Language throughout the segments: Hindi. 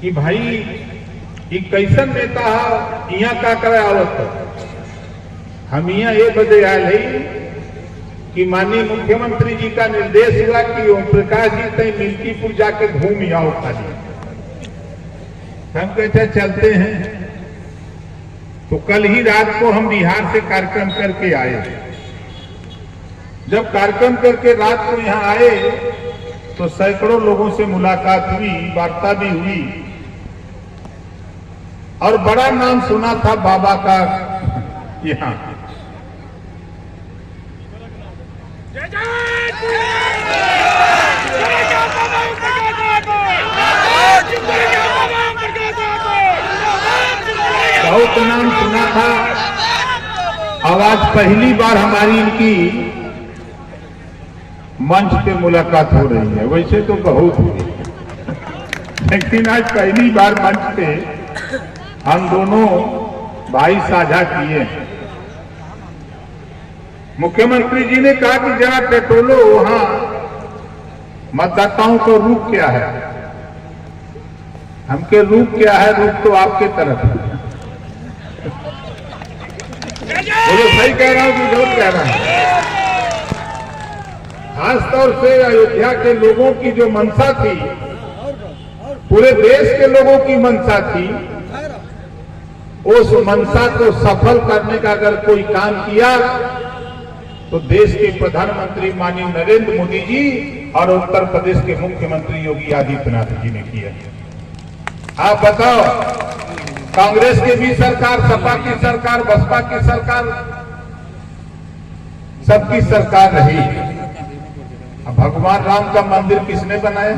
कि भाई ये कैसन नेता है, यहाँ का करे आवत। हम यहाँ ये बदे आए है कि माननीय मुख्यमंत्री जी का निर्देश हुआ कि ओम प्रकाश जी तय मिल्कीपुर जाके घूम आओ खाली। हम कहते चलते हैं। तो कल ही रात को हम बिहार से कार्यक्रम करके आए। जब कार्यक्रम करके रात को यहाँ आए तो सैकड़ों लोगों से मुलाकात हुई, वार्ता भी हुई और बड़ा नाम सुना था बाबा का यहाँ। बहुत नाम सुना था। अब आज पहली बार हमारी इनकी मंच पे मुलाकात हो रही है। वैसे तो बहुत हुई, लेकिन आज पहली बार मंच पे हम दोनों भाई साझा किए हैं। मुख्यमंत्री जी ने कहा कि जरा टटोलो वहां मतदाताओं को रूप क्या है। हमके रूप क्या है? रूप तो आपके तरफ है। बोलो सही कह रहा हूं कि गलत कह रहा हूं? खासतौर से अयोध्या के लोगों की जो मंशा थी, पूरे देश के लोगों की मंशा थी, उस मंशा को सफल करने का अगर कोई काम किया तो देश के प्रधानमंत्री माननीय नरेंद्र मोदी जी और उत्तर प्रदेश के मुख्यमंत्री योगी आदित्यनाथ जी ने किया। आप बताओ, कांग्रेस की भी सरकार, सपा की सरकार, बसपा की सरकार, सबकी सरकार रही। अब भगवान राम का मंदिर किसने बनाया?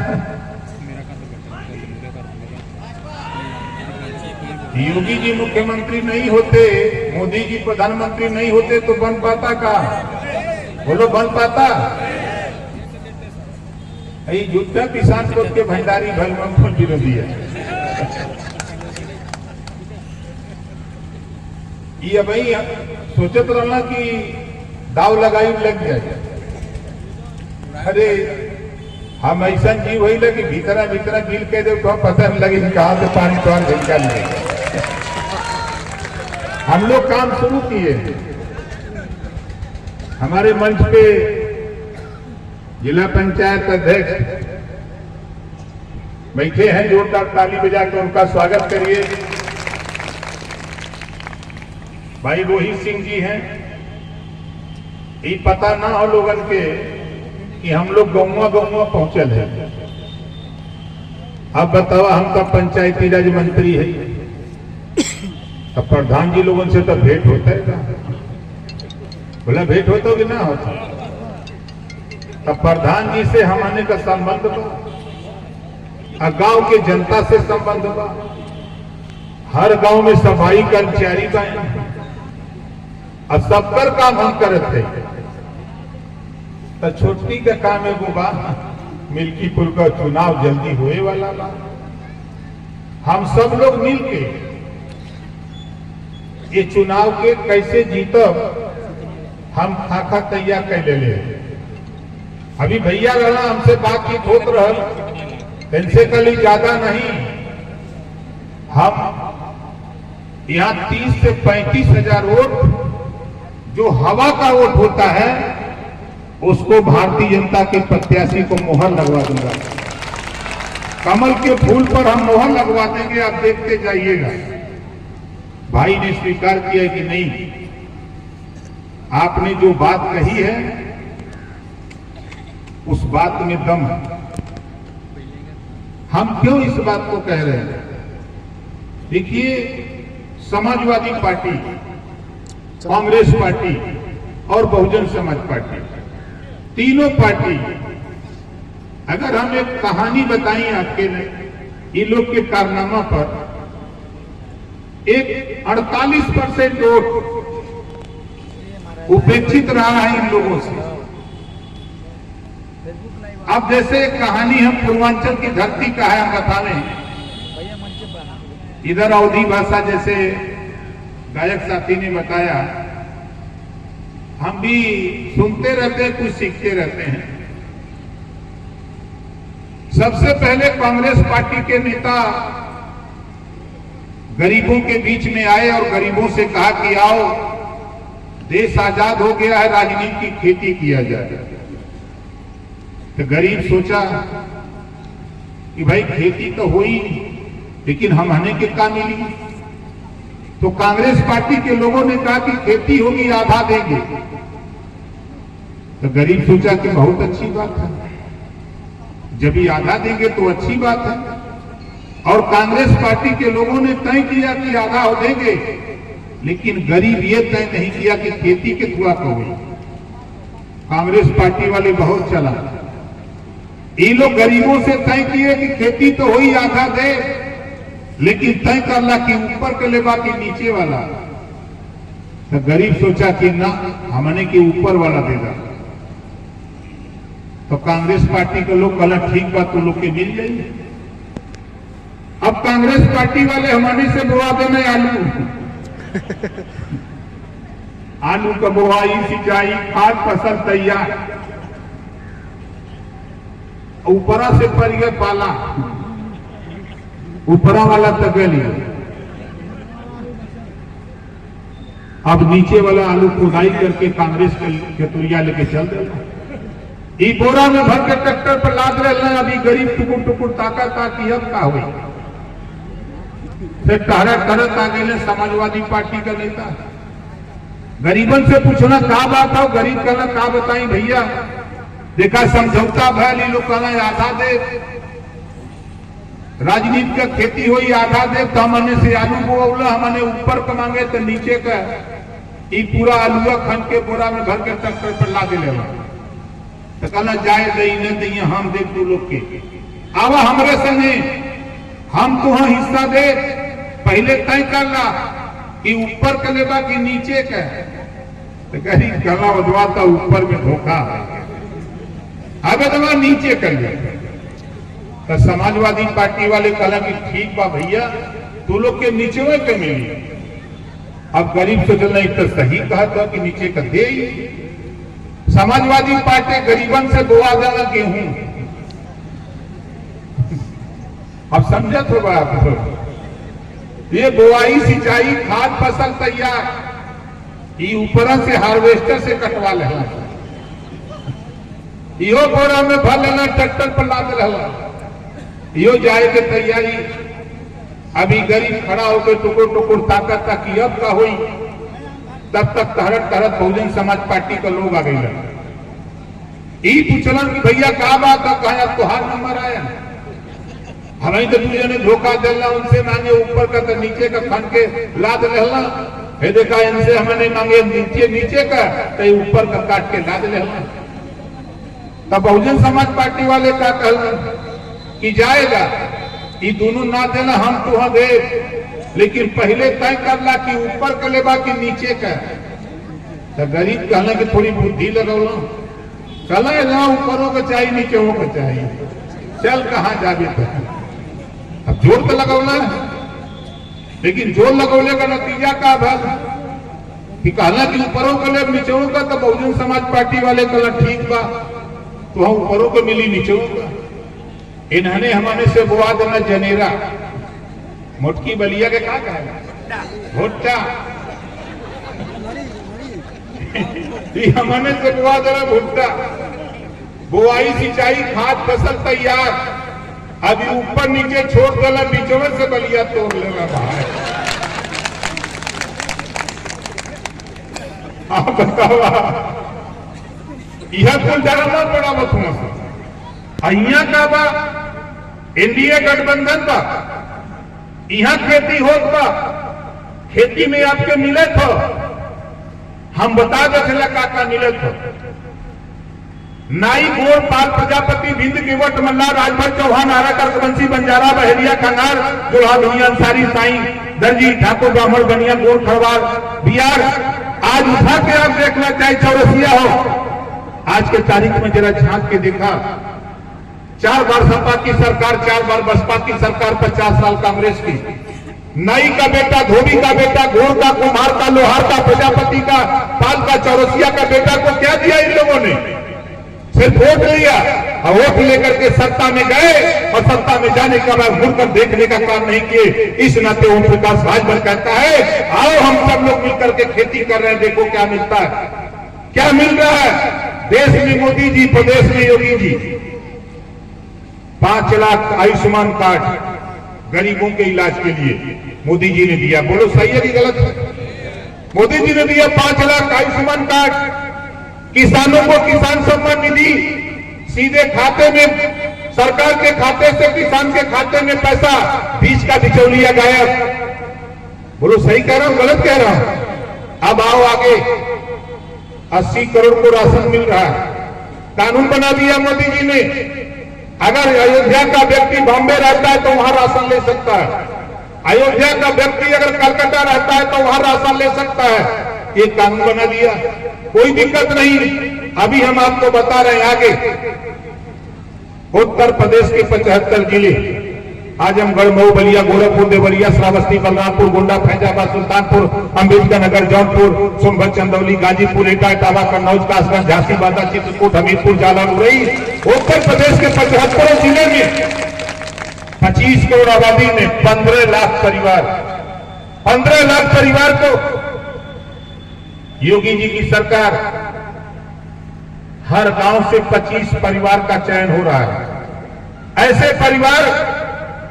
योगी जी मुख्यमंत्री नहीं होते, मोदी जी प्रधानमंत्री नहीं होते तो बन पाता का? बोलो बन पाता? युद्ध किसान को के भंडारी भलमन विरोधी है। ये भाई सोचत रहना कि दाव लगाई लग जाए। अरे हम ऐसा जीव वही लगे भीतरा भीतरा गिल के दे तो पता नहीं लगे कहां से पानी तो निकाल लेगा। हम लोग काम शुरू किए। हमारे मंच पे जिला पंचायत अध्यक्ष बैठे हैं, जोरदार ताली बजाकर उनका स्वागत करिए। भाई रोहित सिंह जी हैं। ये पता ना हो लोगन के कि हम लोग गौवा पहुंचल है। अब बताओ, हम तो पंचायती राज मंत्री है, अब प्रधान जी लोगों से तो भेंट होता है ना? बोला भेंट होता कि ना होता? अब प्रधान जी से हमारे का संबंध बा, गांव के जनता से संबंध बा। हर गांव में सफाई कर्मचारी बा और सबकर काम हम करते थे। तो छोटी का काम है वो बा, मिल्कीपुर का चुनाव जल्दी होए वाला बा। हम सब लोग मिलके ये चुनाव के कैसे जीतब हम खाका तैयार कर ले। अभी भैया रहना हमसे बातचीत होत रहल, इनसे कल ज्यादा नहीं। हम यहाँ 30 से 35 हजार वोट जो हवा का वोट होता है उसको भारतीय जनता के प्रत्याशी को मोहर लगवा दूंगा। कमल के फूल पर हम मोहर लगवा देंगे, आप देखते जाइएगा। भाई ने स्वीकार किया कि नहीं, आपने जो बात कही है उस बात में दम है। हम क्यों इस बात को कह रहे हैं? देखिए, समाजवादी पार्टी, कांग्रेस पार्टी और बहुजन समाज पार्टी, तीनों पार्टी, अगर हम एक कहानी बताएं आपके लिए, इन लोग के कारनामा पर एक 48% वोट उपेक्षित रहा है इन लोगों से। अब जैसे कहानी हम पूर्वांचल की धरती का है, हम बता रहे हैं। इधर अवधी भाषा जैसे गायक साथी ने बताया, हम भी सुनते रहते हैं, कुछ सीखते रहते हैं। सबसे पहले कांग्रेस पार्टी के नेता गरीबों के बीच में आए और गरीबों से कहा कि आओ, देश आजाद हो गया है, राजनीति की खेती किया जाए। तो गरीब सोचा कि भाई खेती तो हुई, लेकिन हम हमें कितना मिली? तो कांग्रेस पार्टी के लोगों ने कहा कि खेती होगी, आधा देंगे। तो गरीब सोचा कि बहुत अच्छी बात है, जब ही आधा देंगे तो अच्छी बात है। और कांग्रेस पार्टी के लोगों ने तय किया कि आधा हो देंगे, लेकिन गरीब ये तय नहीं किया कि खेती कितना होगी। कांग्रेस पार्टी वाले बहुत चला, ये लोग गरीबों से तय किए कि खेती तो हुई, आधा दे, लेकिन तय करला कि ऊपर के लेबा कि नीचे वाला। तो गरीब सोचा कि ना, हमने कि ऊपर वाला देगा। तो कांग्रेस पार्टी के लोग कहला ठीक बात, तो लोग के मिल जाएंगे। अब कांग्रेस पार्टी वाले हमारे से बोआ देने आलू आलू का बोआई, सिंचाई, खाद, फसल तैयार, ऊपरा से पर गया पाला, ऊपरा वाला तगली। अब नीचे वाला आलू खुदाई करके कांग्रेस के खेतुरिया लेके चल देगा। ई बोरा में भर के ट्रैक्टर पर लाद रहे। अभी गरीब टुकुर टुकुर ताकत आती, अब का हुई? फिर करत आ गए समाजवादी पार्टी का नेता। गरीबन से पूछना का बात हो, गरीब कहना का बताई भैया, देखा समझौता भैल, लोग कहना आधा दे, राजनीति का खेती हुई, आधा दे। तो हमने से आलू बोला, हमने ऊपर का मांगे तो नीचे का ये पूरा आलूआ खन के बोरा में भर के ट्रैक्टर पर ला दे। तो कहना जाए दई न दई, हम दे तू लोग के आवा हमरे संगे, हम तुहा हिस्सा दे, पहले तय करला कि ऊपर का लेबा कि नीचे का। तो गरीब कहला बदवाता ऊपर में धोखा है, अब दवा नीचे कर ले। तो समाजवादी पार्टी वाले कहला कि ठीक बा भैया, तू लोग के नीचे के मिली। अब गरीब सोचल नहीं तो सही कहा था कि नीचे का दे। समाजवादी पार्टी गरीबन से बोआ देना गेहूं। अब समझत होगा आप, ये बोआई, सिंचाई, खाद, फसल तैयार, ये ऊपरा से हार्वेस्टर से कटवा लेना, यो बोरा में भर लेना, ट्रैक्टर पर लाद रहला, यो जाए के तैयारी। अभी गरीब खड़ा होकर टुकुर टुकुर ताकत ताकि अब का हुई, तब तक तहरत तहरत बहुजन समाज पार्टी का लोग आ गए। ई पूछलन कि भैया का बात है, कहा तुहार नंबर आया, हमें तो तुझे ने धोखा देना, उनसे मांगे ऊपर का तो नीचे का खन के लाद लेना। हे देखा इनसे हमने मांगे नीचे का तो ऊपर का काट के लाद लेना। तब बहुजन समाज पार्टी वाले का कहना कि जाएगा, ये दोनों ना देना, हम तुहा दे, लेकिन पहले तय करला कि ऊपर का लेबा कि नीचे का। तो गरीब कहना कि थोड़ी बुद्धि लगौला, चला ना ऊपरों का चाहिए, नीचे का चाहिए, चल कहाँ जाबे। अब जोर तो लगौला, लेकिन जोर लगौले का नतीजा का भल कि कहना कि ऊपरों का ले नीचों का। तो बहुजन समाज पार्टी वाले कहला ठीक बा, तो हम ऊपरों को मिली नीचों का। इन्होंने हमारे से बुआ देना जनेरा, मोटकी बलिया के कहा भुट्टा, हमने से बुआ देना भुट्टा। बुआई, सिंचाई, खाद, फसल तैयार, अभी ऊपर नीचे छोड़ देना, बीचों से बलिया तोड़ लेना बाहर। आप बताओ, यह कुल डराना पड़ा बथुआ से। अहिया का बा एनडीए गठबंधन बा, यहां खेती होत बा, खेती में आपके मिले थो, हम बता दे का मिले थो। नाई, गोड़, पाल, प्रजापति, भिंद, किवट, मल्ला, राजभर, चौहान, आरा, कर्कवंशी, बंजारा, बहेलिया, कंगार, जोड़ा, भैया, अंसारी, साई, दर्जी, ठाकुर, ब्राह्मण, बनिया, गोड़, खड़वार, बिहार। आज उठा के आप देखना चाहे चौरसिया हो, आज के तारीख में जरा झांक के देखा, 4 बार सपा की सरकार, 4 बार बसपा की सरकार, 50 साल कांग्रेस की। नाई का बेटा, धोबी का बेटा, घोड़ का, कुम्हार का, लोहार का, प्रजापति का, पाल का, चौरसिया का बेटा को क्या दिया इन लोगों ने? सिर्फ वोट लिया और वोट लेकर के सत्ता में गए और सत्ता में जाने के बाद मुड़कर देखने का काम नहीं किए। इस नाते ओम प्रकाश राजभर कहता है, आओ हम सब लोग मिलकर के खेती कर रहे हैं, देखो क्या मिलता है। क्या मिल रहा है? देश में मोदी जी, प्रदेश में योगी जी। 5 लाख आयुष्मान कार्ड गरीबों के इलाज के लिए मोदी जी ने दिया। बोलो सही है कि गलत है? मोदी जी ने दिया 5 लाख आयुष्मान कार्ड। किसानों को किसान सम्मान निधि सीधे खाते में, सरकार के खाते से किसान के खाते में पैसा, बीच का बिचौलिया गायब। बोलो सही कह रहा हूं गलत कह रहा हूं? अब आओ आगे, 80 करोड़ को राशन मिल रहा है। कानून बना दिया मोदी जी ने, अगर अयोध्या का व्यक्ति बॉम्बे रहता है तो वहां राशन ले सकता है, अयोध्या का व्यक्ति अगर कलकत्ता रहता है तो वहां राशन ले सकता है। ये कानून बना दिया, कोई दिक्कत नहीं। अभी हम आपको बता रहे हैं आगे, उत्तर प्रदेश के 75 जिले, आजमगढ़, मऊ, बलिया, गोरखपुर, देवरिया, श्रावस्ती, बलरामपुर, गोंडा, फैजाबाद, सुल्तानपुर, अम्बेडकर नगर, जौनपुर, सोनभद्र, चंदौली, गाजीपुर, एटा, इटावा, कन्नौज, कासगंज, झांसी, बांदा, चित्रकूट, हमीरपुर, जालौन, उरई, उत्तर प्रदेश के 75 जिले में 25 करोड़ आबादी में 15 लाख परिवार को योगी जी की सरकार हर गांव से 25 परिवार का चयन हो रहा है। ऐसे परिवार,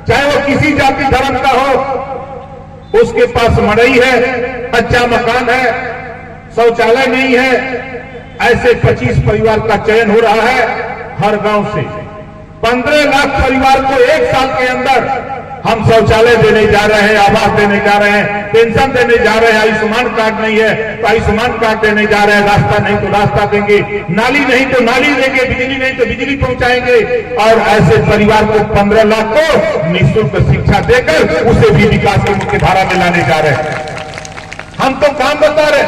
चाहे वो किसी जाति धर्म का हो, उसके पास मड़ई है, कच्चा मकान है, शौचालय नहीं है, ऐसे 25 परिवार का चयन हो रहा है हर गांव से। 15 लाख परिवार को 1 साल के अंदर हम शौचालय देने जा रहे हैं, आवास देने जा रहे हैं, पेंशन देने जा रहे हैं। आयुष्मान कार्ड नहीं है तो आयुष्मान कार्ड देने जा रहे हैं, रास्ता नहीं तो रास्ता देंगे, नाली नहीं तो नाली देंगे, बिजली नहीं तो बिजली पहुंचाएंगे। और ऐसे परिवार को 15 लाख को निःशुल्क शिक्षा देकर उसे भी विकास की मुख्य धारा में लाने जा रहे हैं। हम तो काम बता रहे।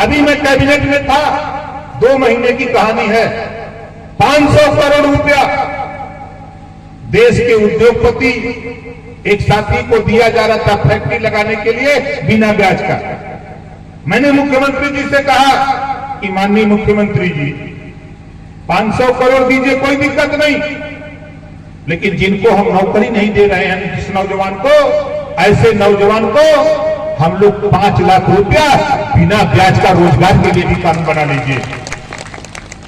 अभी मैं कैबिनेट में था, 2 महीने की कहानी है। 500 करोड़ रुपया देश के उद्योगपति एक साथी को दिया जा रहा था फैक्ट्री लगाने के लिए बिना ब्याज का। मैंने मुख्यमंत्री जी से कहा कि माननीय मुख्यमंत्री जी 500 करोड़ दीजिए, कोई दिक्कत नहीं, लेकिन जिनको हम नौकरी नहीं दे रहे हैं, जिस नौजवान को, ऐसे नौजवान को हम लोग 5 लाख रुपया बिना ब्याज का रोजगार के लिए भी कानून बना लीजिए।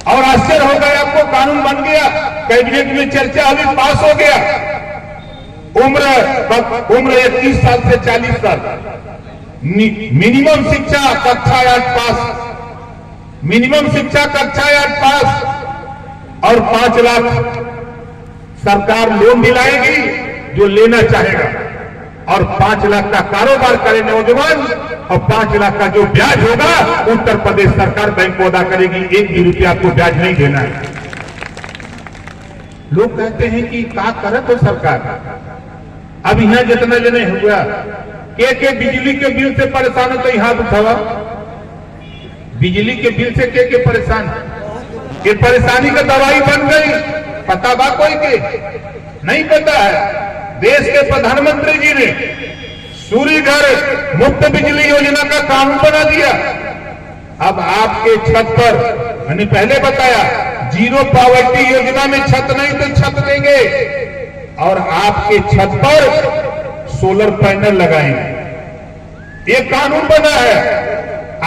और आश्चर्य हो गया, आपको कानून बन गया, कैबिनेट में चर्चा अभी पास हो गया। उम्र 21 साल से 40 साल, मिनिमम शिक्षा कक्षा 8 पास, मिनिमम शिक्षा कक्षा 8 पास, और 5 लाख सरकार लोन दिलाएगी जो लेना चाहेगा, और 5 लाख का कारोबार करे नौजवान, और 5 लाख का जो ब्याज होगा उत्तर प्रदेश सरकार बैंक को अदा करेगी। 1 भी रुपया आपको ब्याज नहीं देना है। लोग कहते हैं कि क्या करे तो सरकार। अब यहां जितना जने हुआ के बिजली के बिल से परेशान है तो यहां उठावा, बिजली के बिल से के परेशान, ये परेशानी का दवाई बन गई। पता बा कोई के नहीं पता है। देश के प्रधानमंत्री जी ने सूर्य घर मुफ्त बिजली योजना का कानून बना दिया। अब आपके छत पर, मैंने पहले बताया, जीरो पॉवर्टी योजना में छत नहीं तो छत देंगे, और आपके छत पर सोलर पैनल लगाएंगे। ये कानून बना है,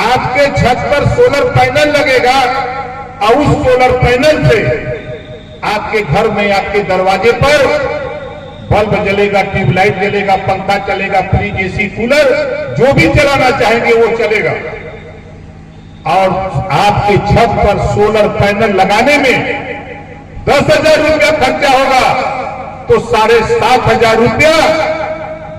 आपके छत पर सोलर पैनल लगेगा, और उस सोलर पैनल से आपके घर में, आपके दरवाजे पर बल्ब जलेगा, ट्यूबलाइट जलेगा, पंखा चलेगा, फ्रिज, एसी, कूलर, जो भी चलाना चाहेंगे वो चलेगा। और आपके छत पर सोलर पैनल लगाने में 10,000 रुपया खर्चा होगा, तो 7,500 रुपया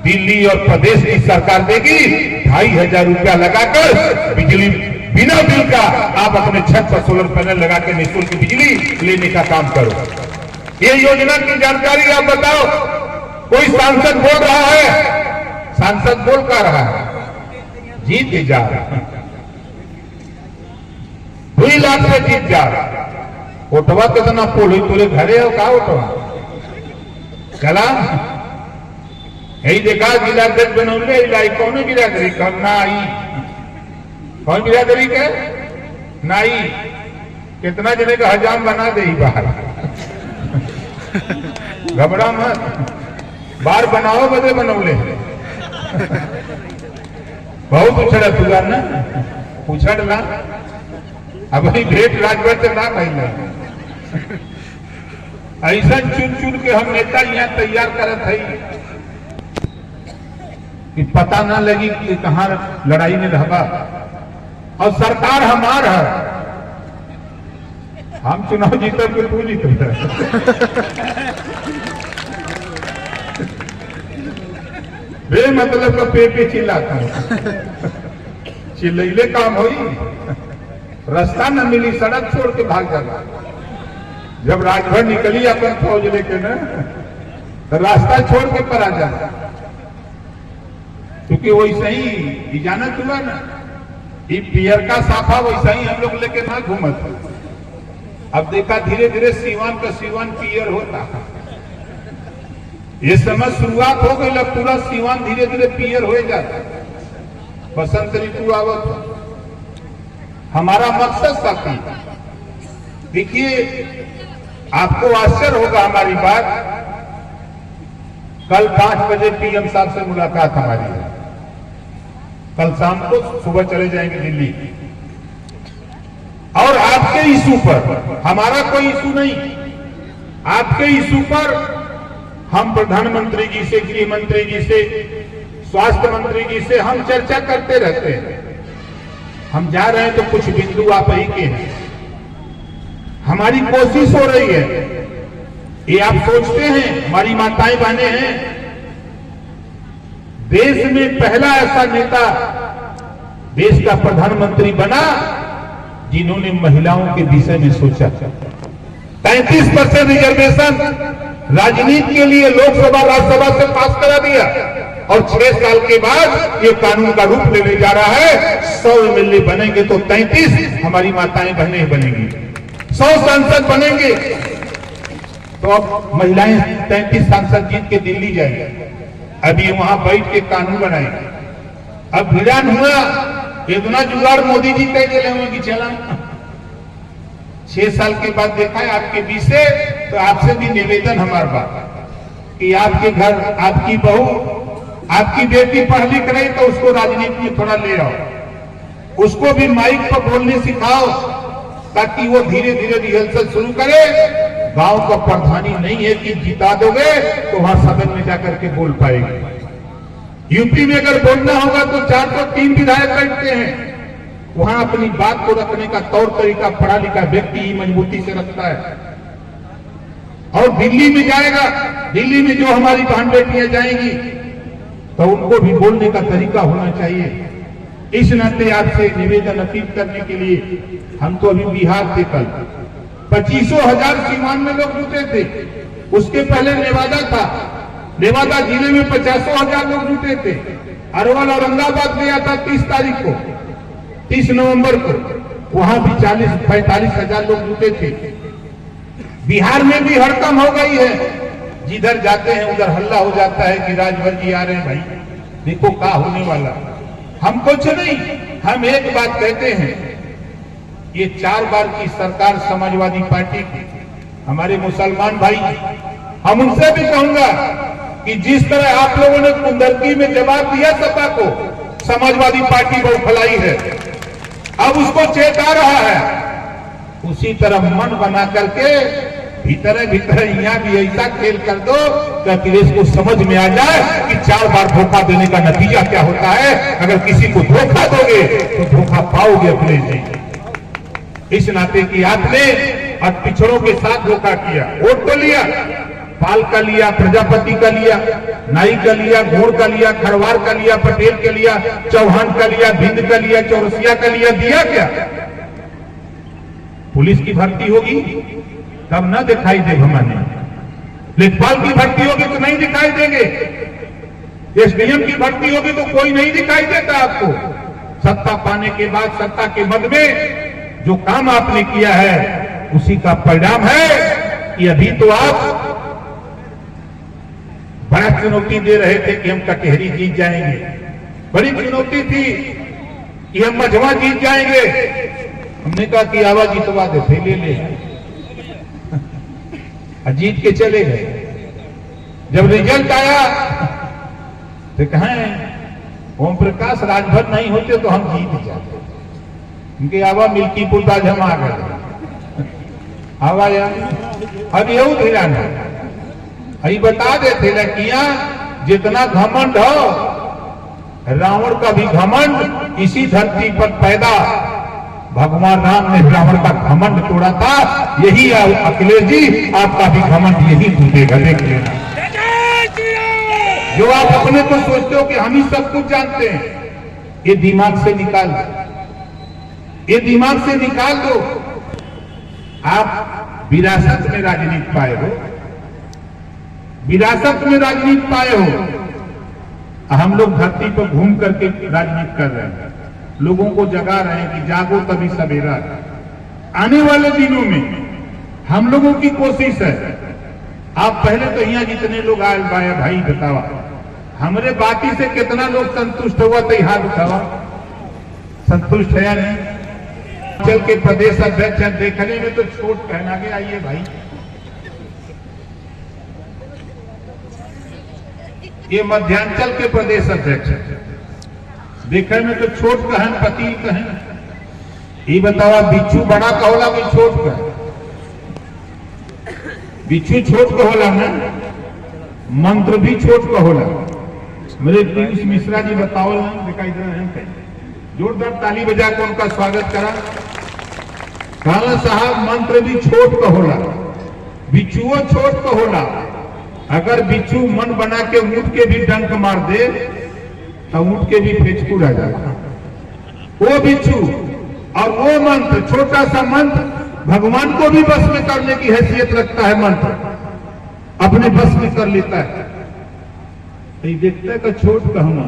दिल्ली और प्रदेश की सरकार देगी। 2,500 रुपया लगाकर बिजली बिना बिल का आप अपने छत पर सोलर पैनल लगा के निःशुल्क बिजली लेने का काम करो। ये योजना की जानकारी आप बताओ। कोई सांसद बोल रहा है, सांसद बोल का रहा है, जीत जा रहा, 2 लाख से जीत जा रहा। ओटवा कितना पोल हुई तोरे घरे हो का ओटवा चला, यही देखा जिलाध्यक्ष बनौले इलाई कौन बिरादरी कौन ना आई, कौन बिरादरी के नाई, कितना जने का हजाम बना दे ही बाहर। घबरा मत, बार बनाओ बदे बनौले बहुत उछड़त हुआ ना, उछड़ना अब ही भेंट राजभर से ना कहना। ऐसा चुन चुन के हम नेता यहाँ तैयार करत है कि पता ना लगी कि कहाँ लड़ाई में रहबा। और सरकार हमार है, हम चुनाव जीते कि तू जीते। बे मतलब का पे चिल्लाता हूं, चिल्ले काम होई, रास्ता न मिली सड़क छोड़ के भाग जाना। जब राजभर निकली अपन फौज लेके न, तो रास्ता छोड़ के पर आ जाना, क्योंकि वैसे ही जानत हुआ ना, ये पियर का साफा वैसा ही हम लोग लेके ना घूमत। अब देखा धीरे धीरे सीवान का सीवान पियर होता, ये समय शुरुआत हो गई, लग पूरा सीवान धीरे धीरे पियर हो जाता। बसंत ऋतु आवत, हमारा मकसद साथी देखिए, आपको आश्चर्य होगा हमारी बात। कल 5 बजे पीएम साहब से मुलाकात हमारी है, कल शाम को, सुबह चले जाएंगे दिल्ली। और आपके इशू पर, हमारा कोई इशू नहीं, आपके इशू पर हम प्रधानमंत्री जी से, गृह मंत्री जी से, स्वास्थ्य मंत्री जी से हम चर्चा करते रहते हैं। हम जा रहे हैं तो कुछ बिंदु आप ही के हैं, हमारी कोशिश हो रही है। ये आप सोचते हैं हमारी माताएं बहनें हैं, देश में पहला ऐसा नेता देश का प्रधानमंत्री बना जिन्होंने महिलाओं के विषय में सोचा। 33% रिजर्वेशन राजनीति के लिए लोकसभा राज्यसभा से पास करा दिया, और 6 साल के बाद ये कानून का रूप लेने जा रहा है। 100 एमएलए बनेंगे तो 33 हमारी माताएं बहनें बनेंगी, 100 सांसद बनेंगे तो अब महिलाएं 33 सांसद जीत के दिल्ली जाएंगे। अभी वहां बैठ के कानून बनाएंगे। अब भिड़ान हुआ, इतना जुगाड़ मोदी जी कह दिए हुए कि चला 6 साल के बाद देखा है आपके बीच से, तो आपसे भी निवेदन हमारा बात कि आपके घर आपकी बहू, आपकी बेटी पढ़ लिख रही तो उसको राजनीति में थोड़ा ले आओ, उसको भी माइक पर बोलने सिखाओ, ताकि वो धीरे धीरे रिहर्सल शुरू करे। गांव का प्रधानी नहीं है कि जिता दोगे तो वहां सदन में जाकर के बोल पाएगी। यूपी में अगर बोलना होगा तो 403 विधायक बैठते हैं, वहां अपनी बात को रखने का तौर तरीका पढ़ा लिखा व्यक्ति ही मजबूती से रखता है। और दिल्ली में जाएगा, दिल्ली में जो हमारी बहन बेटियां जाएंगी तो उनको भी बोलने का तरीका होना चाहिए। इस नाते आपसे निवेदन अपील करने के लिए, हम तो अभी बिहार से कल 25,000 सीमान में लोग जुटे थे, उसके पहले नेवादा था, नेवादा जिले में 50,000 लोग जुटे थे। अरवल औरंगाबाद गया था 30 तारीख को, 30 नवंबर को, वहां भी 40-45,000 लोग जुटे थे। बिहार में भी हड़कंप हो गई है, जिधर जाते हैं उधर हल्ला हो जाता है कि राजभर जी आ रहे हैं। भाई देखो क्या होने वाला, हम कुछ नहीं, हम एक बात कहते हैं, ये 4 बार की सरकार समाजवादी पार्टी की, हमारे मुसलमान भाई, हम उनसे भी कहूंगा कि जिस तरह आप लोगों ने कुंदरकी में जवाब दिया सपा को, समाजवादी पार्टी बहुत फैलाई है, अब उसको चेता रहा है, उसी तरह मन बना करके भीतर भीतर यहाँ भी ऐसा खेल कर दो कि अखिलेश को समझ में आ जाए कि 4 बार धोखा देने का नतीजा क्या होता है। अगर किसी को धोखा दोगे तो धोखा पाओगे अखिलेश जी। इस नाते कि आपने और पिछड़ों के साथ धोखा किया, वोट तो लिया, पाल का लिया, प्रजापति का लिया, नाई का लिया, घोड़ का लिया, खरवार का लिया, पटेल का लिया, चौहान का लिया, भिंद का लिया, चौरसिया का लिया, दिया क्या? पुलिस की भर्ती होगी तब ना दिखाई दे भमाने, लेखपाल की भर्ती होगी तो नहीं दिखाई देंगे, एसडीएम की भर्ती होगी तो कोई नहीं दिखाई देता आपको। सत्ता पाने के बाद सत्ता के मद में जो काम आपने किया है उसी का परिणाम है कि अभी तो आप बड़ा चुनौती दे रहे थे कि हम कटहरी जीत जाएंगे, बड़ी चुनौती थी कि हम मझवा जीत जाएंगे, हमने कहा कि आवाज जितवा देते, ले ले। जीत के चले गए। जब रिजल्ट आया तो कहें ओम प्रकाश राजभर नहीं होते तो हम जीत जाते। उनके आवा मिल्कीपुर आज हम आ गए। आवा अब ये धिराना अभी बता देते लड़कियां जितना घमंड हो, रावण का भी घमंड इसी धरती पर पैदा। भगवान राम ने रावण का घमंड तोड़ा था। यही अखिलेश जी आपका भी घमंड यही टूटेगा, देख लेना। जो आप अपने को सोचते हो कि हम ही सब कुछ जानते हैं, ये दिमाग से निकाल दो, ये दिमाग से निकाल दो। आप विरासत में राजनीति पाए हो, विरासत में राजनीति पाए हो। हम लोग धरती पर घूम करके राजनीति कर रहे हैं, लोगों को जगा रहे हैं कि जागो तभी सवेरा। आने वाले दिनों में हम लोगों की कोशिश है, आप पहले तो यहाँ जितने लोग आए भाई बतावा, हमारे बाकी से कितना लोग संतुष्ट हुआ तो हाथ उठावा। संतुष्ट है या नहीं? चल के प्रदेश अध्यक्ष देखने में तो छोट पहना के आइए भाई। ये मध्यांचल के प्रदेश अध्यक्ष देखने में तो छोट कहन पति कहन। ये बतावा बिच्छू बड़ा कहोला कि छोट कह? बिच्छू छोट कहोला ना, मंत्र भी छोट कहोला। मेरे पीयूष मिश्रा जी बताओ ना, दिखाई दे रहे हैं, जोरदार ताली बजा के उनका स्वागत करा। काला साहब मंत्र भी छोट कहोला, बिच्छुओ छोट कहोला। अगर बिच्छू मन बना के ऊंट के भी डंक मार दे तो ऊंट के भी फेचकू रह जाता। वो बिच्छू और वो मंत्र, छोटा सा मंत्र भगवान को भी बस में करने की हैसियत रखता है। मंत्र अपने बस में कर लेता है। तो देखता है कि छोट कहना।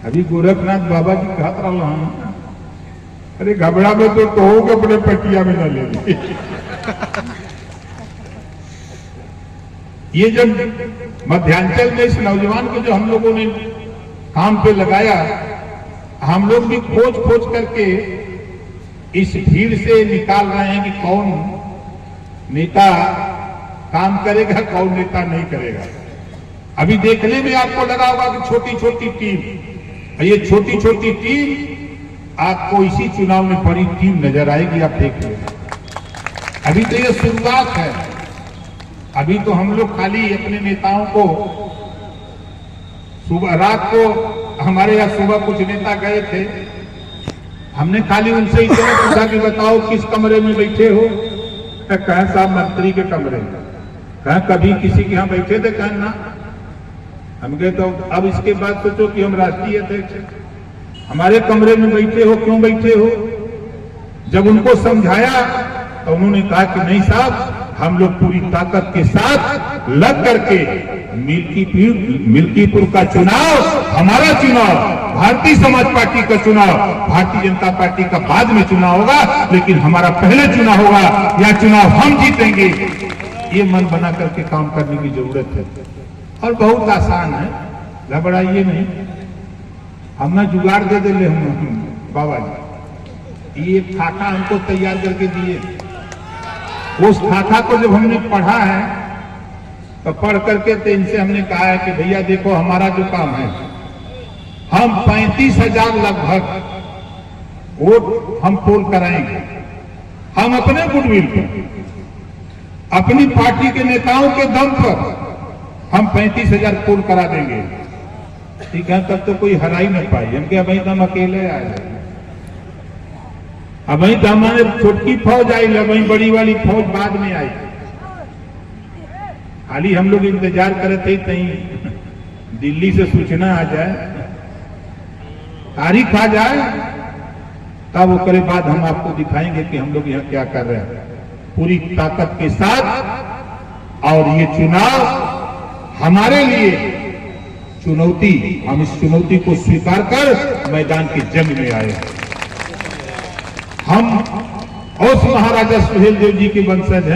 अभी गोरखनाथ बाबा जी कहत रहा, अरे घबरा में तो कहो अपने पटिया में न ले। ये जब मध्यांचल में इस नौजवान को जो हम लोगों ने काम पे लगाया, हम लोग भी खोज खोज करके इस भीड़ से निकाल रहे हैं कि कौन नेता काम करेगा, कौन नेता नहीं करेगा। अभी देखने में आपको लगा होगा कि छोटी छोटी टीम, ये छोटी छोटी टीम आपको इसी चुनाव में बड़ी टीम नजर आएगी, आप देख लेना। अभी तो ये शुरुआत है। अभी तो हम लोग खाली अपने नेताओं को सुबह रात को, हमारे यहाँ सुबह कुछ नेता गए थे, हमने खाली उनसे इतना पूछा कि बताओ किस कमरे में बैठे हो? कहा साहब मंत्री के कमरे में। कहा कभी किसी के यहाँ बैठे थे? कहा ना। हम कहे तो अब इसके बाद सोचो कि हम राष्ट्रीय अध्यक्ष हमारे कमरे में बैठे हो, क्यों बैठे हो? जब उनको समझाया तो उन्होंने कहा कि नहीं साहब, हम लोग पूरी ताकत के साथ लग करके मिल्कीपुर का चुनाव हमारा चुनाव, भारतीय समाज पार्टी का चुनाव, भारतीय जनता पार्टी का बाद में चुनाव होगा, लेकिन हमारा पहले चुनाव होगा, यह चुनाव हम जीतेंगे। ये मन बना करके काम करने की जरूरत है और बहुत आसान है, घबराइए नहीं। हमने जुगाड़ दे दिले हम बाबा जी, ये खाका हमको तैयार करके दिए। उस खाका को जब हमने पढ़ा है तो पढ़ करके तो इनसे हमने कहा है कि भैया देखो हमारा जो काम है, हम 35,000 लगभग वोट हम पोल कराएंगे। हम अपने गुडविल पर, अपनी पार्टी के नेताओं के दम पर हम 35,000 पोल करा देंगे। ठीक है, तब तो कोई हरा ही नहीं पाई। हम क्या भाई हम अकेले आए, अब वही तो हमारे छोटकी फौज आई, वही बड़ी वाली फौज बाद में आई। खाली हम लोग इंतजार करे थे कहीं दिल्ली से सूचना आ जाए, तारीख आ जाए, तब वो करे बाद हम आपको दिखाएंगे कि हम लोग यहाँ क्या कर रहे हैं पूरी ताकत के साथ। और ये चुनाव हमारे लिए चुनौती, हम इस चुनौती को स्वीकार कर मैदान की जंग में आए। हम उस महाराजा सुहेलदेव जी के वंशज हैं।